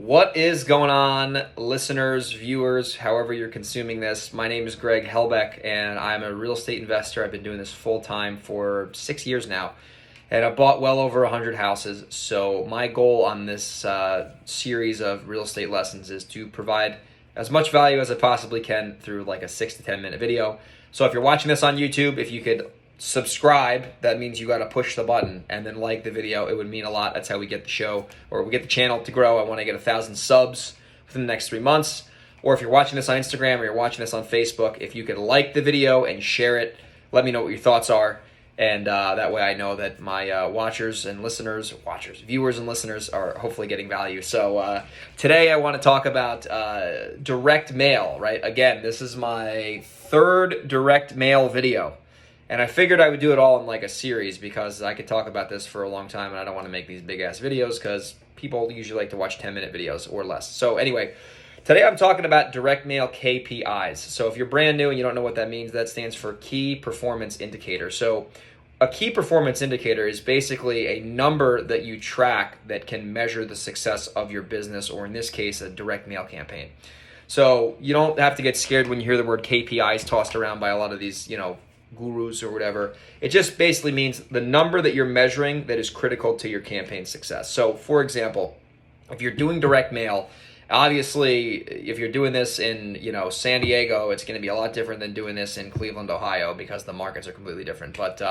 What is going on, listeners, viewers, however you're consuming this? My name is Greg Helbeck, and I'm a real estate investor. I've been doing this full time for 6 years now, and I've bought well over 100 houses. So my goal on this series of real estate lessons is to provide as much value as I possibly can through like a 6 to 10 minute video. So if you're watching this on YouTube, if you could subscribe, that means you got to push the button, and then like the video. It would mean a lot. That's how we get the show, or we get the channel to grow. I want to get 1,000 subs within the next 3 months. Or if you're watching this on Instagram or you're watching this on Facebook, if you could like the video and share it, let me know what your thoughts are, and that way I know that my viewers and listeners are hopefully getting value. So today I want to talk about direct mail, right? Again, this is my third direct mail video. And I figured I would do it all in like a series because I could talk about this for a long time, and I don't want to make these big ass videos because people usually like to watch 10-minute videos or less. So anyway, today I'm talking about direct mail KPIs. So if you're brand new and you don't know what that means, that stands for Key Performance Indicator. So a key performance indicator is basically a number that you track that can measure the success of your business, or in this case, a direct mail campaign. So you don't have to get scared when you hear the word KPIs tossed around by a lot of these, gurus or whatever. It just basically means the number that you're measuring that is critical to your campaign success. So for example, if you're doing direct mail, obviously if you're doing this in San Diego, it's going to be a lot different than doing this in Cleveland, Ohio, because the markets are completely different. But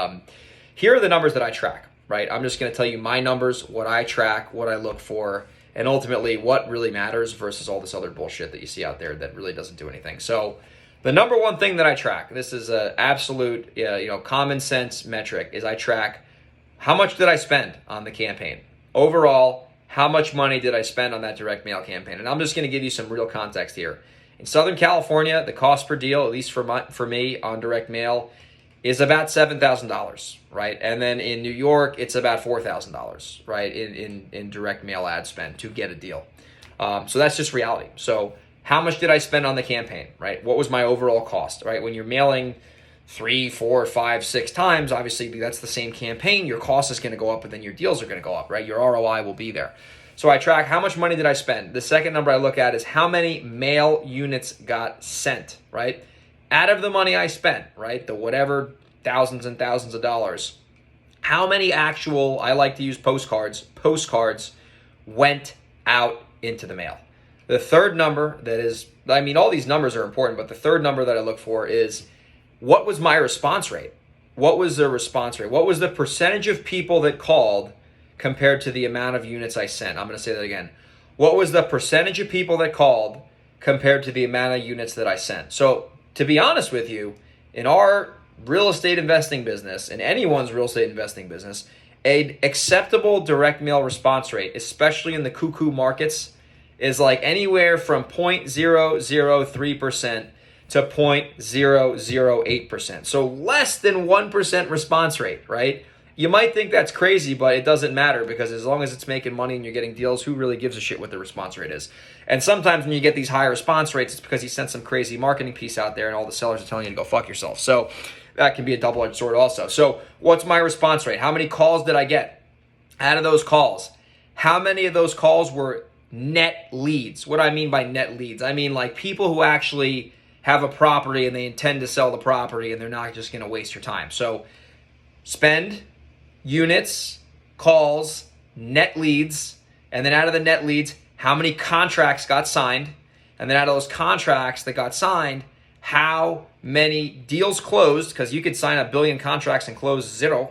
here are the numbers that I track, right? I'm just going to tell you my numbers, what I track, what I look for, and ultimately what really matters versus all this other bullshit that you see out there that really doesn't do anything. So the number one thing that I track, this is an absolute common sense metric, is I track how much did I spend on the campaign. Overall, how much money did I spend on that direct mail campaign? And I'm just going to give you some real context here. In Southern California, the cost per deal, at least for me on direct mail, is about $7,000, right? And then in New York, it's about $4,000, right, in direct mail ad spend to get a deal. So that's just reality. So how much did I spend on the campaign, right? What was my overall cost, right? When you're mailing 3, 4, 5, 6 times, obviously that's the same campaign. Your cost is going to go up, but then your deals are going to go up, right? Your ROI will be there. So I track how much money did I spend. The second number I look at is how many mail units got sent, right? Out of the money I spent, right? The whatever thousands and thousands of dollars, how many actual, I like to use postcards went out into the mail. The third number all these numbers are important, but the third number that I look for is what was my response rate? What was the response rate? What was the percentage of people that called compared to the amount of units I sent? I'm going to say that again. What was the percentage of people that called compared to the amount of units that I sent? So to be honest with you, in our real estate investing business, in anyone's real estate investing business, an acceptable direct mail response rate, especially in the cuckoo markets, is like anywhere from 0.003% to 0.008%. So less than 1% response rate, right? You might think that's crazy, but it doesn't matter, because as long as it's making money and you're getting deals, who really gives a shit what the response rate is? And sometimes when you get these high response rates, it's because you sent some crazy marketing piece out there and all the sellers are telling you to go fuck yourself. So that can be a double-edged sword also. So what's my response rate? How many calls did I get? Out of those calls, how many of those calls were net leads? What do I mean by net leads? I mean like people who actually have a property and they intend to sell the property and they're not just going to waste your time. So spend, units, calls, net leads, and then out of the net leads, how many contracts got signed? And then out of those contracts that got signed, how many deals closed? Because you could sign 1 billion contracts and close 0.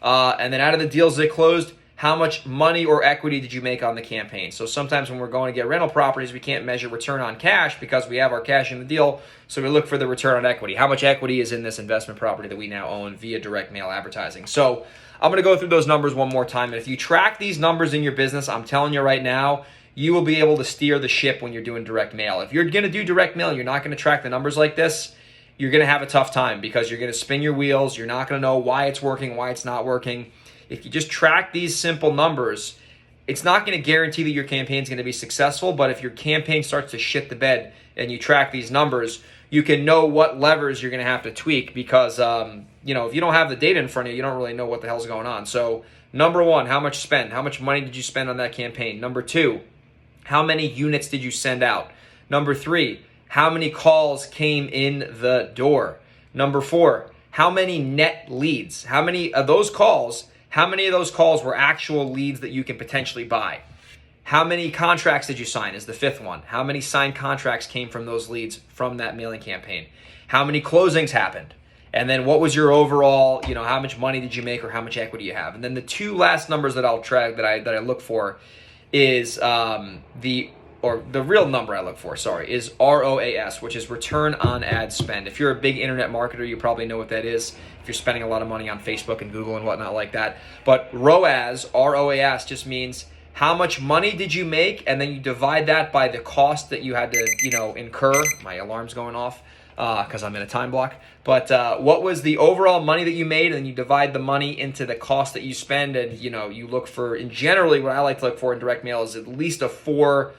And then out of the deals that closed, how much money or equity did you make on the campaign? So sometimes when we're going to get rental properties, we can't measure return on cash because we have our cash in the deal. So we look for the return on equity. How much equity is in this investment property that we now own via direct mail advertising? So I'm going to go through those numbers one more time. And if you track these numbers in your business, I'm telling you right now, you will be able to steer the ship when you're doing direct mail. If you're going to do direct mail, you're not going to track the numbers like this, you're going to have a tough time because you're going to spin your wheels. You're not going to know why it's working, why it's not working. If you just track these simple numbers, it's not going to guarantee that your campaign is going to be successful, but if your campaign starts to shit the bed and you track these numbers, you can know what levers you're going to have to tweak because, if you don't have the data in front of you, you don't really know what the hell's going on. So number one, how much spend? How much money did you spend on that campaign? Number two, How many units did you send out? Number 3, how many calls came in the door? Number 4, how many net leads? How many of those calls were actual leads that you can potentially buy? How many contracts did you sign is the 5th one. How many signed contracts came from those leads from that mailing campaign? How many closings happened? And then what was your overall, how much money did you make or how much equity you have? And then the 2 last numbers that I'll track that I look for is the real number I look for, is ROAS, which is return on ad spend. If you're a big internet marketer, you probably know what that is if you're spending a lot of money on Facebook and Google and whatnot like that. But ROAS just means how much money did you make, and then you divide that by the cost that you had to, incur. My alarm's going off because I'm in a time block. But what was the overall money that you made, and then you divide the money into the cost that you spend, and you look for, and generally what I like to look for in direct mail is at least a 4+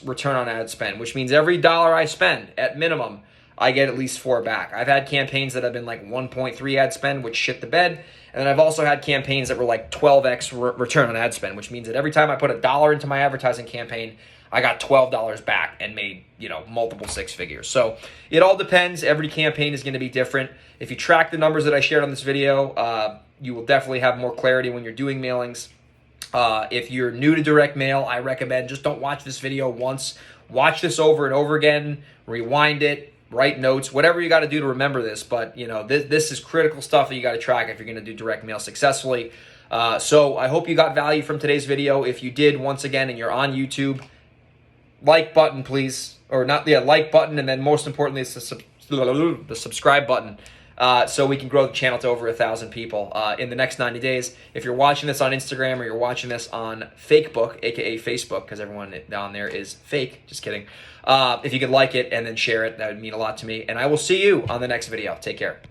return on ad spend, which means every dollar I spend, at minimum, I get at least 4 back. I've had campaigns that have been like 1.3 ad spend, which shit the bed. And then I've also had campaigns that were like 12x return on ad spend, which means that every time I put $1 into my advertising campaign, I got $12 back and made, multiple 6 figures. So it all depends. Every campaign is going to be different. If you track the numbers that I shared on this video, you will definitely have more clarity when you're doing mailings. If you're new to direct mail, I recommend just don't watch this video once. Watch this over and over again, rewind it, write notes, whatever you got to do to remember this. But, this is critical stuff that you got to track if you're going to do direct mail successfully. So I hope you got value from today's video. If you did, once again, and you're on YouTube, like button, please. Or not, like button, and then most importantly, it's the subscribe button. So we can grow the channel to over 1,000 people in the next 90 days. If you're watching this on Instagram or you're watching this on Fakebook, aka Facebook, because everyone down there is fake, just kidding. If you could like it and then share it, that would mean a lot to me. And I will see you on the next video. Take care.